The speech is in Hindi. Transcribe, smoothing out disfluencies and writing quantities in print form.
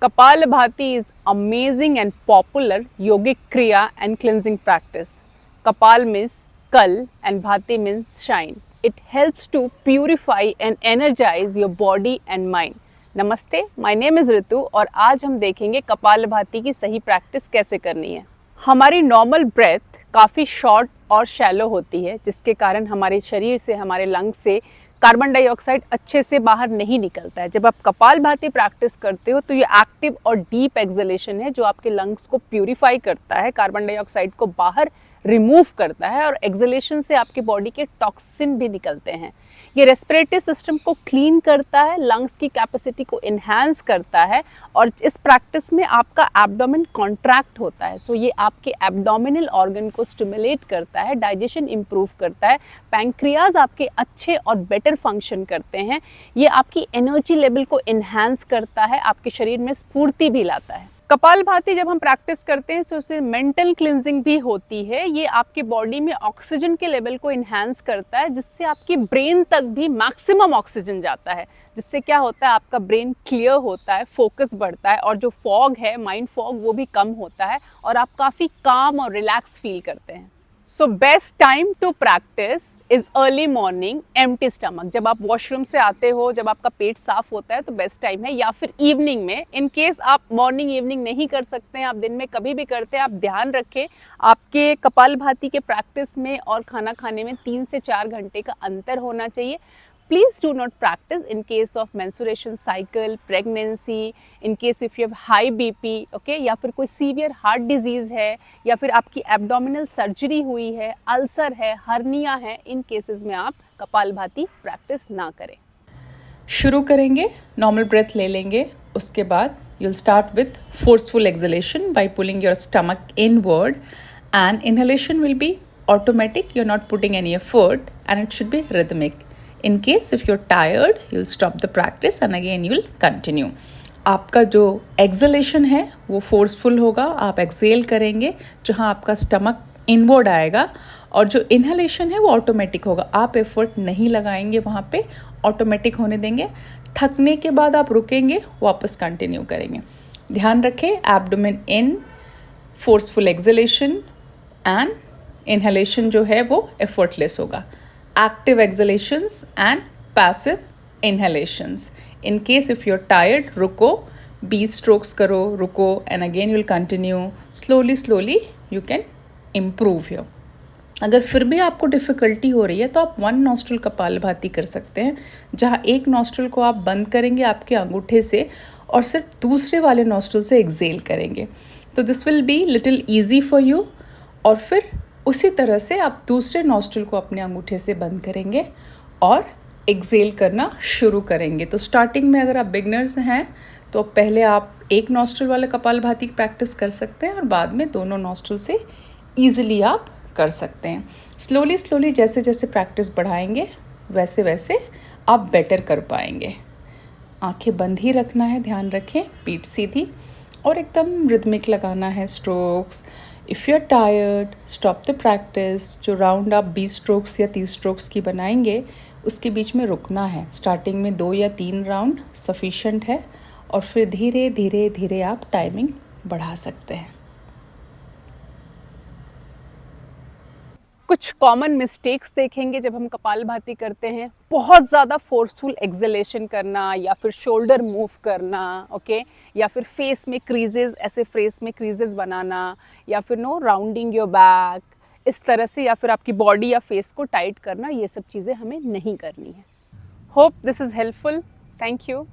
Kapalabhati is amazing and popular yogic kriya and cleansing practice. Kapal means skull and Bhati means shine. It helps to purify and energize your body and mind. नमस्ते, माय नेम इज़ ऋतु और आज हम देखेंगे कपालभाति की सही प्रैक्टिस कैसे करनी है। हमारी नॉर्मल ब्रेथ काफ़ी शॉर्ट और शैलो होती है, जिसके कारण हमारे शरीर से, हमारे लंग्स से कार्बन डाइऑक्साइड अच्छे से बाहर नहीं निकलता है। जब आप कपालभाति प्रैक्टिस करते हो तो ये एक्टिव और डीप एक्सलेशन है जो आपके लंग्स को प्यूरिफाई करता है, कार्बन डाइऑक्साइड को बाहर रिमूव करता है और एक्सलेशन से आपके बॉडी के टॉक्सिन भी निकलते हैं। ये रेस्पिरेटरी सिस्टम को क्लीन करता है, लंग्स की कैपेसिटी को इन्हांस करता है और इस प्रैक्टिस में आपका एब्डोमेन कॉन्ट्रैक्ट होता है। सो ये आपके एब्डोमिनल ऑर्गन को स्टिमुलेट करता है, डाइजेशन इंप्रूव करता है, पैंक्रियाज आपके अच्छे और बेटर फंक्शन करते हैं। ये आपकी एनर्जी लेवल को इन्हांस करता है, आपके शरीर में स्फूर्ति भी लाता है। कपालभाति जब हम प्रैक्टिस करते हैं तो उससे मेंटल क्लिनजिंग भी होती है। ये आपके बॉडी में ऑक्सीजन के लेवल को इन्हांस करता है, जिससे आपकी ब्रेन तक भी मैक्सिमम ऑक्सीजन जाता है, जिससे क्या होता है, आपका ब्रेन क्लियर होता है, फोकस बढ़ता है और जो फॉग है, माइंड फॉग, वो भी कम होता है और आप काफ़ी काम और रिलैक्स फील करते हैं। So best time to practice is early morning, empty stomach. जब आप वॉशरूम से आते हो, जब आपका पेट साफ होता है तो बेस्ट टाइम है, या फिर इवनिंग में। इन केस आप मॉर्निंग इवनिंग नहीं कर सकते हैं, आप दिन में कभी भी करते हैं, आप ध्यान रखें आपके कपालभाति के प्रैक्टिस में और खाना खाने में 3 से 4 घंटे का अंतर होना चाहिए। Please do not practice in case of menstruation cycle, pregnancy, in case if you have high BP, okay, या फिर कोई सीवियर हार्ट डिजीज़ है, या फिर आपकी एब्डोमिनल सर्जरी हुई है, अल्सर है, हर्निया है, इन केसेस में आप कपालभाति प्रैक्टिस ना करें। शुरू करेंगे, नॉर्मल ब्रेथ ले लेंगे, उसके बाद you'll start with forceful exhalation by pulling your stomach inward, and inhalation will be automatic, you're not putting any effort, and it should be rhythmic. In case if you're tired, you'll stop the practice and again you'll continue. आपका जो एक्सलेशन है वो फोर्सफुल होगा, आप एक्सेल करेंगे जहाँ आपका स्टमक इनवर्ड आएगा, और जो इनहेलेशन है वो ऑटोमेटिक होगा, आप एफर्ट नहीं लगाएंगे, वहाँ पे ऑटोमेटिक होने देंगे। थकने के बाद आप रुकेंगे, वापस कंटिन्यू करेंगे। ध्यान रखें, abdomen in, forceful acceleration and inhalation जो है वो एफर्टलेस होगा। Active exhalations and passive inhalations. In case if you're tired, रुको, 20 strokes करो, रुको, and again you'll continue. Slowly you can improve here. अगर फिर भी आपको डिफ़िकल्टी हो रही है तो आप 1 नॉस्ट्रल कपालभाति कर सकते हैं, जहाँ एक नॉस्ट्रल को आप बंद करेंगे आपके अंगूठे से और सिर्फ दूसरे वाले नॉस्ट्रल से एक्सेल करेंगे। तो this will be little easy for you. और फिर उसी तरह से आप दूसरे नॉस्ट्रल को अपने अंगूठे से बंद करेंगे और एक्सेल करना शुरू करेंगे। तो स्टार्टिंग में अगर आप बिगनर्स हैं तो पहले आप एक नॉस्ट्रल वाले कपालभाति की प्रैक्टिस कर सकते हैं और बाद में दोनों नॉस्ट्रल से ईजिली आप कर सकते हैं। स्लोली जैसे जैसे प्रैक्टिस बढ़ाएंगे वैसे वैसे आप बेटर कर पाएंगे। आंखें बंद ही रखना है, ध्यान रखें, पीठ सीधी और एकदम रिदमिक लगाना है strokes. If you are tired, stop the practice. जो राउंड आप 20 स्ट्रोक्स या 30 स्ट्रोक्स की बनाएंगे उसके बीच में रुकना है। स्टार्टिंग में 2 या 3 राउंड सफिशेंट है और फिर धीरे धीरे आप टाइमिंग बढ़ा सकते हैं। कुछ कॉमन मिस्टेक्स देखेंगे जब हम कपालभाति करते हैं। बहुत ज़्यादा फोर्सफुल एक्सलेशन करना, या फिर शोल्डर मूव करना, ओके, या फिर फेस में क्रीजेस, ऐसे फेस में क्रीजेस बनाना, या फिर राउंडिंग योर बैक इस तरह से, या फिर आपकी बॉडी या फेस को टाइट करना, ये सब चीज़ें हमें नहीं करनी है। Hope this is helpful. Thank you.